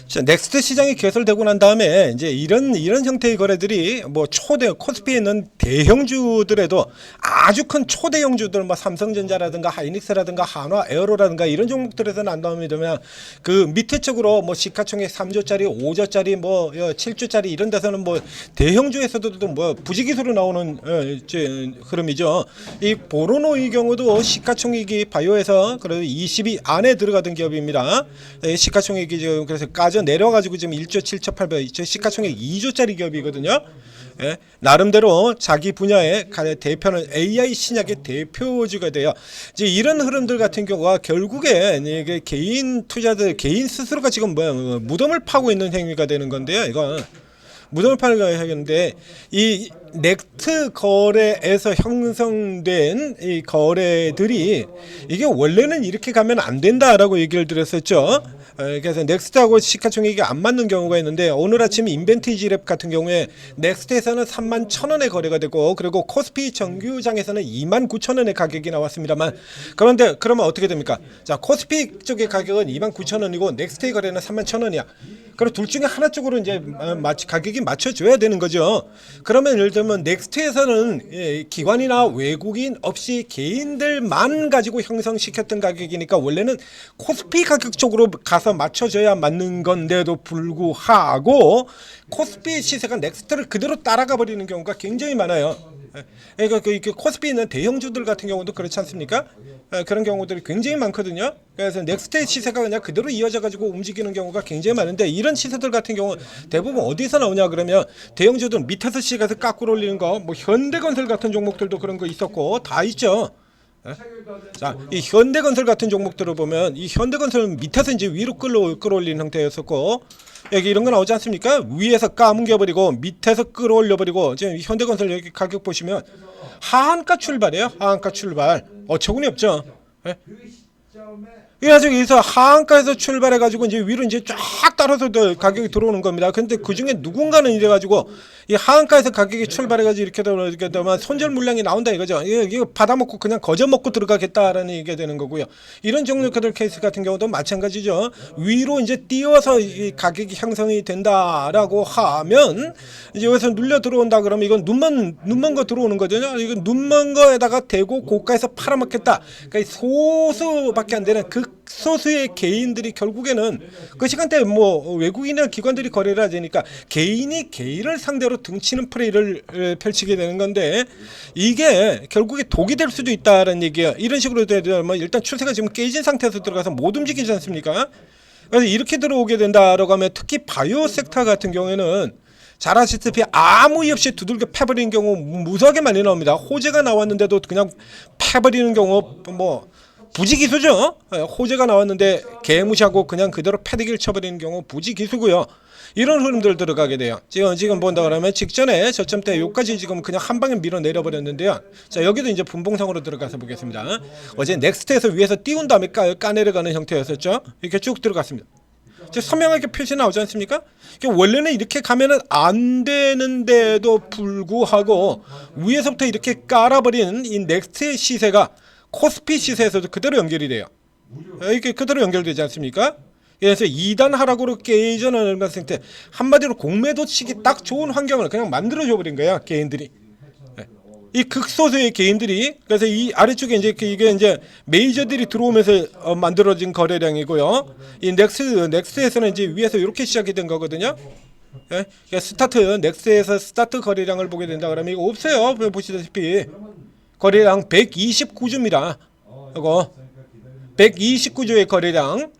자, 넥스트 시장이 개설되고 난 다음에 이제 이런 형태의 거래들이 뭐 초대 코스피에 있는 대형주들에도 아주 큰 초대형주들 뭐 삼성전자라든가 하이닉스라든가 한화 에어로라든가 이런 종목들에서는 안 나옵니다만 그 밑에 쪽으로 뭐 시가총액 3조짜리 5조짜리 뭐 7조짜리 이런 데서는 뭐 대형주에서도 뭐 부지기수로 나오는 흐름이죠. 이 보로노의 경우도 시가총액이 바이오에서 그래도 20위 안에 들어가던 기업입니다. 시가총액이 지금 그래서 까져 내려가지고 지금 1조 7천 8백 시가총액 2조짜리 기업이거든요. 예, 나름대로 자기 분야의 대표는 AI 신약의 대표주가 돼요. 이제 이런 흐름들 같은 경우가 결국에 이게 개인 투자들 개인 스스로가 지금 무덤을 파고 있는 행위가 되는 건데요. 이건 무덤을 파는 하겠는데 이 넥스트 거래에서 형성된 이 거래들이 이게 원래는 이렇게 가면 안 된다라고 얘기를 드렸었죠. 그래서 넥스트하고 시가총액이 안 맞는 경우가 있는데 오늘 아침 인벤티지랩 같은 경우에 넥스트에서는 31,000원에 거래가 되고 그리고 코스피 정규장에서는 29,000원의 가격이 나왔습니다만 그런데 그러면 어떻게 됩니까? 자, 코스피 쪽의 가격은 29,000원이고 넥스트의 거래는 31,000원이야. 그럼 둘 중에 하나 쪽으로 이제 가격이 맞춰줘야 되는 거죠. 그러면 예를 들면 넥스트에서는 기관이나 외국인 없이 개인들만 가지고 형성시켰던 가격이니까 원래는 코스피 가격 쪽으로 가서 맞춰줘야 맞는 건데도 불구하고 코스피 시세가 넥스트를 그대로 따라가 버리는 경우가 굉장히 많아요. 그러니까 그 코스피에 있는 대형주들 같은 경우도 그렇지 않습니까? 그런 경우들이 굉장히 많거든요. 그래서 넥스트의 시세가 그냥 그대로 이어져 가지고 움직이는 경우가 굉장히 많은데 이런 시세들 같은 경우 대부분 어디서 나오냐 그러면 대형주들 밑에서 시가서 깎고 올리는 거 뭐 현대건설 같은 종목들도 그런 거 있었고 다 있죠. 자, 이 현대건설 같은 종목들을 보면 이 현대건설은 밑에서 이제 위로 끌어올리는 형태였었고 여기 이런 거 나오지 않습니까? 위에서 까뭉겨버리고 밑에서 끌어올려버리고 지금 현대건설 여기 가격 보시면 하한가 출발이에요. 하한가 출발. 어처구니 없죠. 예? 그래가지고 여기서 하한가에서 출발해가지고 이제 위로 이제 쫙 따라서 가격이 들어오는 겁니다. 근데 그 중에 누군가는 이래가지고 이 하한가에서 가격이 출발해가지고 이렇게 되면 손절 물량이 나온다 이거죠. 이거 받아먹고 그냥 거저 먹고 들어가겠다라는 얘기가 되는 거고요. 이런 종류들 케이스 같은 경우도 마찬가지죠. 위로 이제 띄어서 이 가격이 형성이 된다라고 하면 이제 여기서 눌려 들어온다 그러면 이건 눈먼 거 들어오는 거잖아요. 이건 눈먼 거에다가 대고 고가에서 팔아먹겠다. 그러니까 소수밖에 안 되는 극소수의 개인들이 결국에는 그 시간대에 뭐 외국인이나 기관들이 거래를 하니까 개인이 개인을 상대로 등치는 플레이를 펼치게 되는 건데 이게 결국에 독이 될 수도 있다라는 얘기예요. 이런 식으로 되면 일단 추세가 지금 깨진 상태에서 들어가서 못 움직이지 않습니까? 그래서 이렇게 들어오게 된다라고 하면 특히 바이오 섹터 같은 경우에는 잘 아시다시피 아무 이유 없이 두들겨 패버리는 경우 무수하게 많이 나옵니다. 호재가 나왔는데도 그냥 패버리는 경우 뭐 부지기수죠. 호재가 나왔는데 개무시하고 그냥 그대로 패대기를 쳐버리는 경우 부지기수고요. 이런 흐름들 들어가게 돼요. 지금 본다 그러면 직전에 저점대 여기까지 지금 그냥 한 방에 밀어 내려버렸는데요. 자, 여기도 이제 분봉상으로 들어가서 보겠습니다. 어제 넥스트에서 위에서 띄운 다음에 까내려가는 형태였었죠. 이렇게 쭉 들어갔습니다. 선명하게 표시 나오지 않습니까? 원래는 이렇게 가면은 안 되는데도 불구하고 위에서부터 이렇게 깔아버린 이 넥스트의 시세가 코스피 시세에서도 그대로 연결이 돼요. 이게 그대로 연결되지 않습니까? 그래서 2단 하락으로 깨져나가는 상태 한마디로 공매도 치기 딱 좋은 환경을 그냥 만들어줘 버린 거야 개인들이. 이 극소수의 개인들이 그래서 이 아래쪽에 이제 이게 이제 메이저들이 들어오면서 만들어진 거래량이고요. 이 넥스트에서는 이제 위에서 이렇게 시작이 된 거거든요. 예? 넥스트에서 스타트 거래량을 보게 된다 그러면 이거 없어요. 보시다시피 거래량 129주입니다. 이거 129주의 거래량.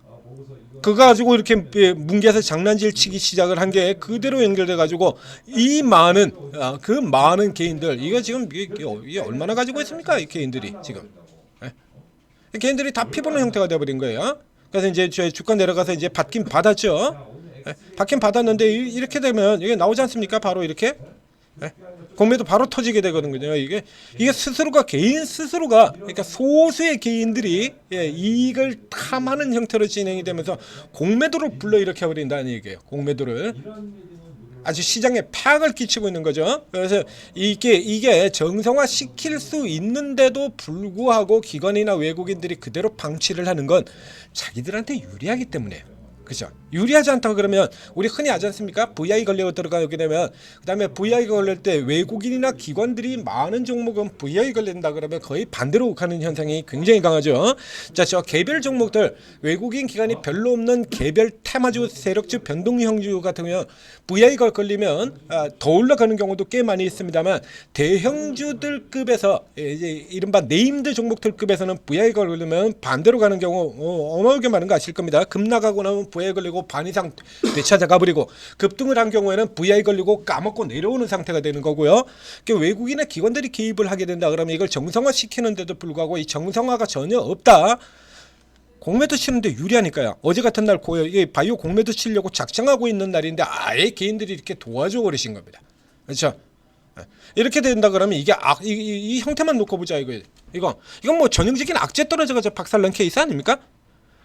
그거 가지고 이렇게 뭉개서 장난질 치기 시작을 한 게 그대로 연결돼 가지고 이 많은 그 많은 개인들 이거 지금 이게 얼마나 가지고 있습니까? 이 개인들이 지금 개인들이 다 피보는 형태가 되어버린 거예요. 그래서 이제 주가 내려가서 이제 받긴 받았죠. 받긴 받았는데 이렇게 되면 이게 나오지 않습니까? 바로 이렇게 공매도 바로 터지게 되거든요. 이게 스스로가 개인 스스로가 그러니까 소수의 개인들이 이익을 탐하는 형태로 진행이 되면서 공매도를 불러일으켜 버린다는 얘기예요. 공매도를 아주 시장에 파악을 끼치고 있는 거죠. 그래서 이게 정상화 시킬 수 있는데도 불구하고 기관이나 외국인들이 그대로 방치를 하는 건 자기들한테 유리하기 때문에. 그죠? 유리하지 않다고 그러면 우리 흔히 하지 않습니까? VI 걸려 들어가게 되면 그다음에 VI 걸릴 때 외국인이나 기관들이 많은 종목은 VI 걸린다 그러면 거의 반대로 가는 현상이 굉장히 강하죠. 자, 저 개별 종목들 외국인 기관이 별로 없는 개별 테마주, 세력주, 변동형주 같은 경우는 VI가 걸리면 더 올라가는 경우도 꽤 많이 있습니다만 대형주들급에서 이제 이른바 네임드 종목들급에서는 VI가 걸리면 반대로 가는 경우 어마어마하게 많은 거 아실 겁니다. 급 나가고 나면 VI 걸리고 반 이상 되찾아가 버리고 급등을 한 경우에는 VI 걸리고 까먹고 내려오는 상태가 되는 거고요. 외국인의 기관들이 개입을 하게 된다 그러면 이걸 정상화 시키는데도 불구하고 이 정상화가 전혀 없다. 공매도 치는데 유리하니까요. 어제 같은 날 바이오 공매도 치려고 작정하고 있는 날인데 아예 개인들이 이렇게 도와줘 버리신 겁니다. 그렇죠? 이렇게 된다 그러면 이게 이 형태만 놓고 보자 이건 뭐 전형적인 악재 떨어져가지고 박살난 케이스 아닙니까?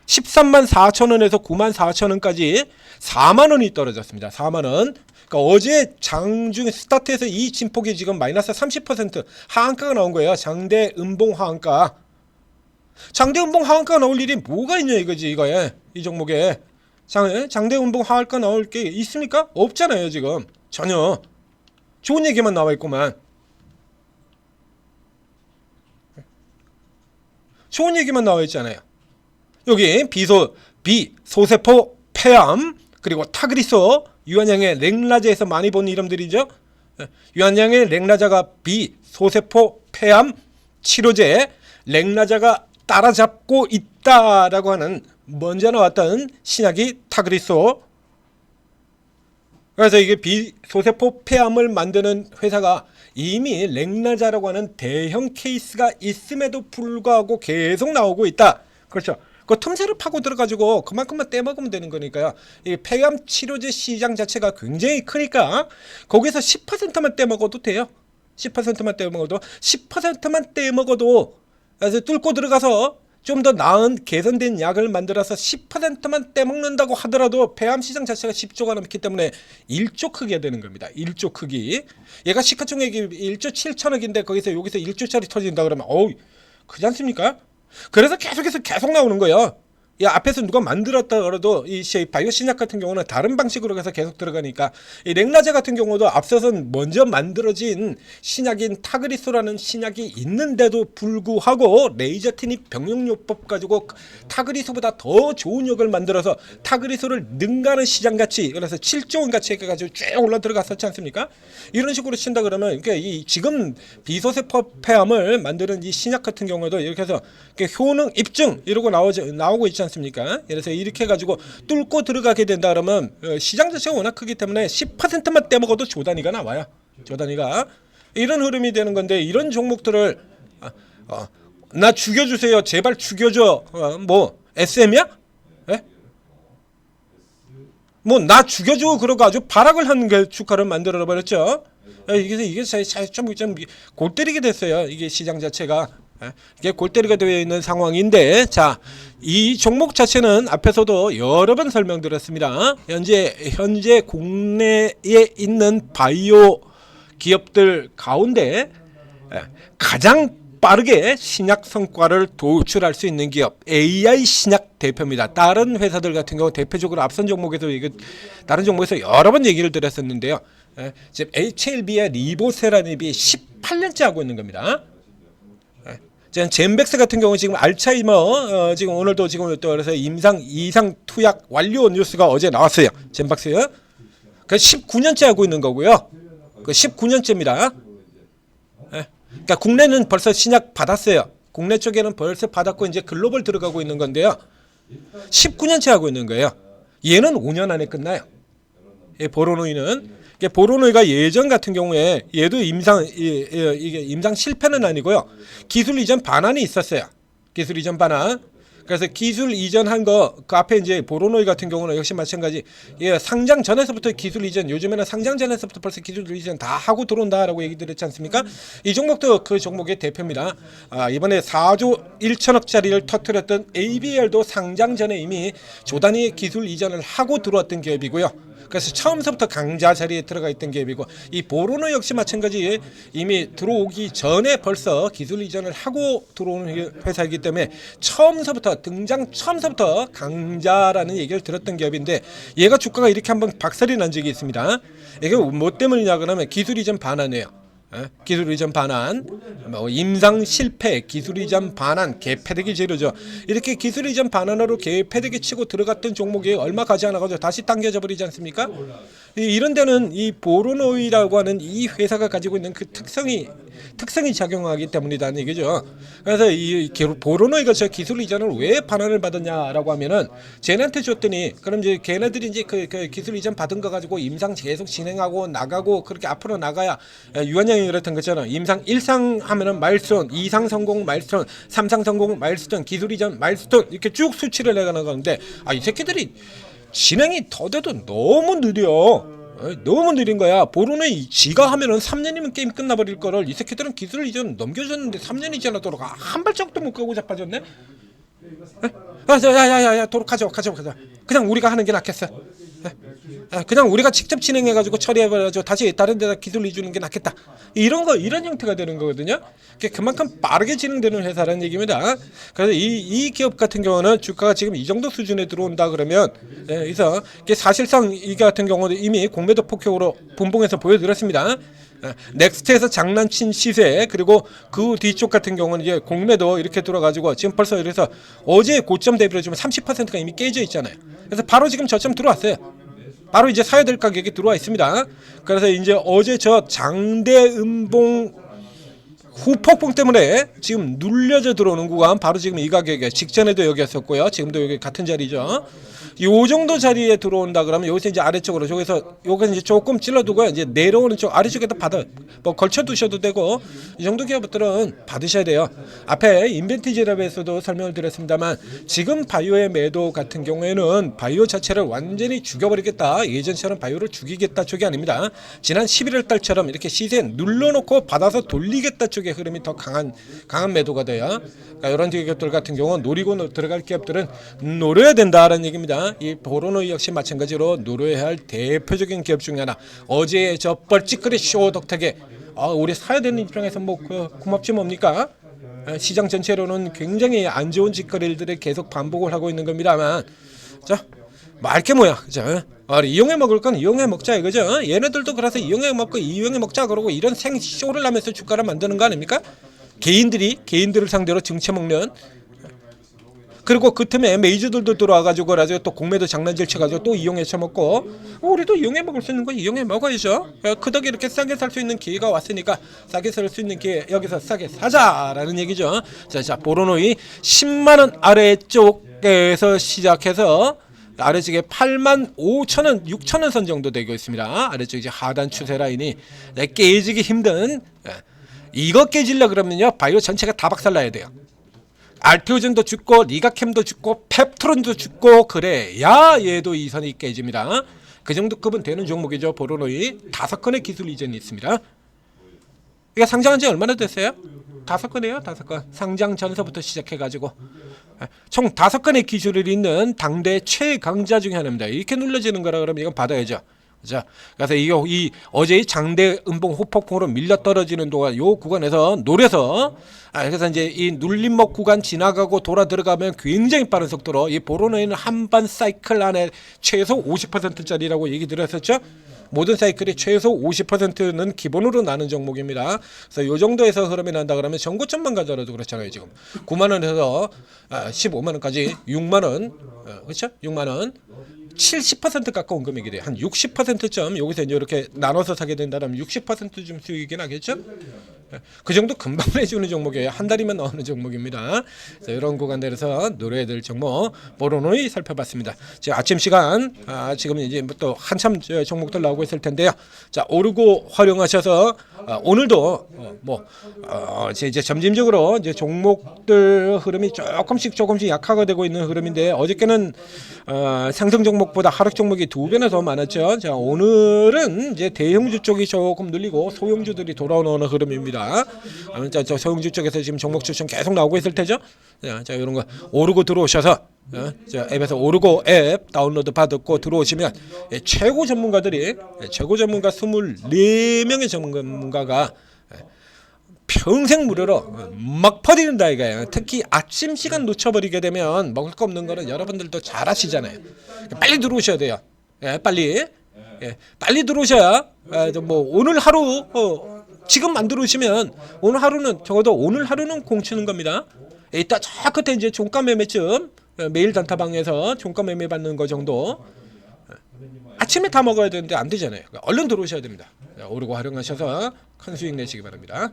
13만 4천 원에서 9만 4천 원까지 4만 원이 떨어졌습니다. 4만 원. 그러니까 어제 장중 스타트에서 이 진폭이 지금 마이너스 30% 하한가가 나온 거예요. 장대 음봉 하한가. 장대 음봉 하한가가 나올 일이 뭐가 있냐 이거지 이거에 이 종목에 장대 음봉 하한가 나올 게 있습니까? 없잖아요 지금 전혀. 좋은 얘기만 나와 있구만. 좋은 얘기만 나와 있잖아요. 여기 비소세포 폐암 그리고 타그리소 유한양의 랭라자에서 많이 본 이름들이죠. 유한양의 랭라자가 비소세포 폐암 치료제 랭라자가 따라잡고 있다라고 하는 먼저 나왔던 신약이 타그리소. 그래서 이게 비소세포 폐암을 만드는 회사가 이미 랭라자라고 하는 대형 케이스가 있음에도 불구하고 계속 나오고 있다. 그렇죠. 그 틈새를 파고 들어가지고 그만큼만 떼먹으면 되는 거니까요. 이 폐암 치료제 시장 자체가 굉장히 크니까 거기서 10%만 떼먹어도 돼요. 10%만 떼먹어도 10%만 떼먹어도 그래서 뚫고 들어가서 좀 더 나은 개선된 약을 만들어서 10%만 떼먹는다고 하더라도 폐암 시장 자체가 10조가 넘기 때문에 1조 크기가 되는 겁니다. 1조 크기. 얘가 시가총액이 1조 7천억인데 거기서 여기서 1조짜리 터진다 그러면 어우 그렇지 않습니까? 그래서 계속해서 계속 나오는 거예요. 이 앞에서 누가 만들었다 그래도 이 바이오 신약 같은 경우는 다른 방식으로 해서 계속 들어가니까 이 랭라제 같은 경우도 앞서선 먼저 만들어진 신약인 타그리소라는 신약이 있는데도 불구하고 레이저 티닙 병용요법 가지고 타그리소보다 더 좋은 약을 만들어서 타그리소를 능가하는 시장 가치 그래서 7조 원 가치 해가지고 쭉 올라 들어갔었지 않습니까? 이런 식으로 친다 그러면 그러니까 이 지금 비소세포 폐암을 만드는 이 신약 같은 경우도 이렇게 해서 효능 입증 이러고 나오고 있지 않습니까? 그래서 이렇게 해가지고 뚫고 들어가게 된다 그러면 시장 자체가 워낙 크기 때문에 10%만 떼먹어도 조단위가 나와요. 조단위가 이런 흐름이 되는 건데 이런 종목들을 나 죽여주세요. 제발 죽여줘. 뭐 SM이야? 예? 뭐 나 죽여줘 그러고 아주 발악을 하는 게 주가를 만들어 버렸죠. 이게 좀 골 때리게 됐어요. 이게 시장 자체가. 이게 골때리가 되어 있는 상황인데 자, 이 종목 자체는 앞에서도 여러 번 설명드렸습니다. 현재 국내에 있는 바이오 기업들 가운데 가장 빠르게 신약 성과를 도출할 수 있는 기업 AI 신약 대표입니다. 다른 회사들 같은 경우 대표적으로 앞선 종목에서 다른 종목에서 여러 번 얘기를 드렸었는데요. 지금 HLB의 리보세라닙이 18년째 하고 있는 겁니다. 젠백스 같은 경우 지금 알츠하이머 지금 오늘도 지금 또 그래서 이상 투약 완료 뉴스가 어제 나왔어요. 젠백스. 그 19년째 하고 있는 거고요. 그 19년째입니다. 그러니까 국내는 벌써 신약 받았어요. 국내 쪽에는 벌써 받았고 이제 글로벌 들어가고 있는 건데요. 19년째 하고 있는 거예요. 얘는 5년 안에 끝나요. 보로노이는. 보로노이가 예전 같은 경우에 얘도 이게 임상 실패는 아니고요. 기술 이전 반환이 있었어요. 기술 이전 반환. 그래서 기술 이전한 거 그 앞에 이제 보로노이 같은 경우는 역시 마찬가지. 상장 전에서부터 기술 이전 요즘에는 상장 전에서부터 벌써 기술 이전 다 하고 들어온다라고 얘기 드렸지 않습니까? 이 종목도 그 종목의 대표입니다. 이번에 4조 1천억짜리를 터뜨렸던 ABL도 상장 전에 이미 조단위 기술 이전을 하고 들어왔던 기업이고요. 그래서 처음서부터 강자 자리에 들어가 있던 기업이고 이 보로노 역시 마찬가지 이미 들어오기 전에 벌써 기술 이전을 하고 들어오는 회사이기 때문에 처음서부터 강자라는 얘기를 들었던 기업인데 얘가 주가가 이렇게 한번 박살이 난 적이 있습니다. 이게 뭐 때문이냐 그러면 기술 이전 반환이에요. 기술 이전 반환, 뭐 임상 실패, 기술 이전 반환, 개패대기 재료죠. 이렇게 기술 이전 반환으로 개패대기 치고 들어갔던 종목이 얼마 가지 않아가지고 다시 당겨져 버리지 않습니까? 이런 데는 이 보로노이라고 하는 이 회사가 가지고 있는 그 특성이 작용하기 때문이라는 얘기죠. 그래서 이 보로노이가 저 기술 이전을 왜 반환을 받았냐라고 하면은 쟤네한테 줬더니 그럼 이제 걔네들이 이제 그 기술 이전 받은 거 가지고 임상 계속 진행하고 나가고 그렇게 앞으로 나가야 유한양이 그랬던 것처럼 임상 1상 하면은 마일스톤, 2상 성공 마일스톤, 3상 성공 마일스톤, 기술 이전 마일스톤 이렇게 쭉 수치를 내가는 건데 이 새끼들이 진행이 더뎌도 너무 느려. 너무 느린 거야. 보로는 지가 하면은 3년이면 게임 끝나버릴 거를 이 새끼들은 기술 이전 넘겨줬는데 3년이 지나도록 한 발짝도 못 가고 자빠졌네. 야야야야 도로 가져. 그냥 우리가 하는 게 낫겠어. 그냥 우리가 직접 진행해가지고 처리해가지고 다시 다른 데다 기술 이주는 게 낫겠다. 이런 형태가 되는 거거든요. 그만큼 빠르게 진행되는 회사라는 얘기입니다. 그래서 이 기업 같은 경우는 주가가 지금 이 정도 수준에 들어온다 그러면 그래서 사실상 이 같은 경우는 이미 공매도 폭격으로 분봉해서 보여드렸습니다. 넥스트에서 장난친 시세 그리고 그 뒤쪽 같은 경우는 이제 공매도 이렇게 들어가지고 지금 벌써 이래서 어제 고점 대비로 지금 30%가 이미 깨져 있잖아요. 그래서 바로 지금 저점 들어왔어요. 바로 이제 사야 될 가격이 들어와 있습니다. 그래서 이제 어제 저 장대 음봉 후폭풍 때문에 지금 눌려져 들어오는 구간 바로 지금 이 가격에 직전에도 여기였었고요. 지금도 여기 같은 자리죠. 요 정도 자리에 들어온다 그러면 여기서 이제 아래쪽으로 저기서 요거 이제 조금 찔러두고 이제 내려오는 쪽 아래쪽에다 뭐 걸쳐 두셔도 되고 이 정도 기업들은 받으셔야 돼요. 앞에 인벤티지랩에서도 설명을 드렸습니다만 지금 바이오의 매도 같은 경우에는 바이오 자체를 완전히 죽여버리겠다. 예전처럼 바이오를 죽이겠다 쪽이 아닙니다. 지난 11월 달처럼 이렇게 시세 눌러놓고 받아서 돌리겠다 쪽의 흐름이 더 강한 매도가 돼요. 그러니까 이런 기업들 같은 경우는 노리고 들어갈 기업들은 노려야 된다라는 얘기입니다. 이 보로노이 역시 마찬가지로 노려야 할 대표적인 기업 중에 하나. 어제 저 뻘짓거리 쇼 덕택에 우리 사야 되는 입장에서 뭐 고맙지 뭡니까? 시장 전체로는 굉장히 안 좋은 짓거리들을 계속 반복을 하고 있는 겁니다만 자 말게 뭐야 그죠? 이용해 먹을 건 이용해 먹자 이거죠. 얘네들도 그래서 이용해 먹고 이용해 먹자 그러고 이런 생쇼를 하면서 주가를 만드는 거 아닙니까? 개인들을 상대로 증체 먹는. 그리고 그 틈에 메이저들도 들어와가지고 그래가지고 또 공매도 장난질 쳐가지고 또 이용해 쳐먹고 우리도 이용해 먹을 수 있는 거 이용해 먹어야죠. 그 덕에 이렇게 싸게 살 수 있는 기회가 왔으니까 싸게 살 수 있는 기회 여기서 싸게 사자라는 얘기죠. 자 보로노이 10만원 아래쪽에서 시작해서 아래쪽에 85,000원, 6,000원 선 정도 되고 있습니다. 아래쪽 이제 하단 추세 라인이 깨지기 힘든 이거 깨질려 그러면요 바이오 전체가 다 박살나야 돼요. 알테오젠도 죽고 리가캠도 죽고 펩트론도 죽고 그래야 얘도 이 선이 깨집니다. 그 정도 급은 되는 종목이죠. 보로노이 5건의 기술 이전이 있습니다. 이게 상장한 지 얼마나 됐어요? 5건이에요. 5건. 상장 전서부터 시작해가지고 총 5건의 기술을 있는 당대 최강자 중에 하나입니다. 이렇게 눌러지는 거라 그러면 이건 받아야죠. 그죠? 그래서 이 어제의 장대 음봉 호폭풍으로 밀려 떨어지는 동안 요 구간에서 노려서 그래서 이제 이 눌림목 구간 지나가고 돌아 들어가면 굉장히 빠른 속도로 이 보로노이는 한반 사이클 안에 최소 50%짜리라고 얘기 드렸었죠. 모든 사이클이 최소 50%는 기본으로 나는 종목입니다. 그래서 요 정도에서 흐름이 난다 그러면 전고점만 가져라도 그렇잖아요. 지금 9만 원에서 15만 원까지 6만 원, 그렇죠? 6만 원. 70% 가까운 금액이 돼요. 한 60%점 여기서 이제 이렇게 나눠서 사게 된다면 60%좀 수익이 나겠죠? 그 정도 금방 내주는 종목이에요. 한 달이면 나오는 종목입니다. 자, 이런 구간들에서 노려야 될 종목 보로노이 살펴봤습니다. 자, 아침 시간 지금 이제 또 한참 종목들 나오고 있을 텐데요. 자, 오르고 활용하셔서 오늘도 이제 점진적으로 이제 종목들 흐름이 조금씩 약화가 되고 있는 흐름인데 어저께는 상승 종목 종목보다 하락 종목이 2배나 더 많았죠. 자, 오늘은 이제 대형주 쪽이 조금 눌리고 소형주들이 돌아오는 흐름입니다. 자, 저 소형주 쪽에서 지금 종목 추천 계속 나오고 있을 테죠. 자, 이런 거 오르고 들어오셔서 자, 앱에서 오르고 앱 다운로드 받고 들어오시면 최고 전문가들이 최고 전문가 24명의 전문가가 평생 무료로 막 퍼드린다 이거예요. 특히 아침 시간 놓쳐버리게 되면 먹을 거 없는 거는 여러분들도 잘 아시잖아요. 빨리 들어오셔야 돼요. 빨리 들어오셔야 뭐 오늘 하루 지금 안 들어오시면 오늘 하루는 적어도 오늘 하루는 공치는 겁니다. 이따 저 끝에 이제 종가 매매쯤 매일 단타방에서 종가 매매 받는 거 정도 아침에 다 먹어야 되는데 안 되잖아요. 얼른 들어오셔야 됩니다. 오르고 활용하셔서 큰 수익 내시기 바랍니다.